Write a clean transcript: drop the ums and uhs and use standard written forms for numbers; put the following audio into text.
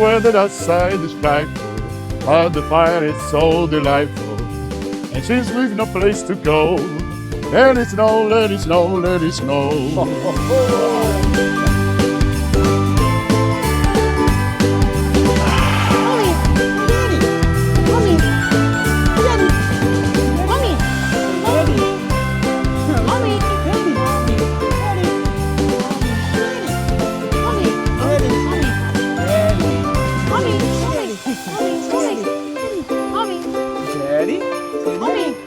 weather outside is frightful, but the fire is so delightful. And since we've no place to go, let it snow, let it snow, let it snow. Mommy,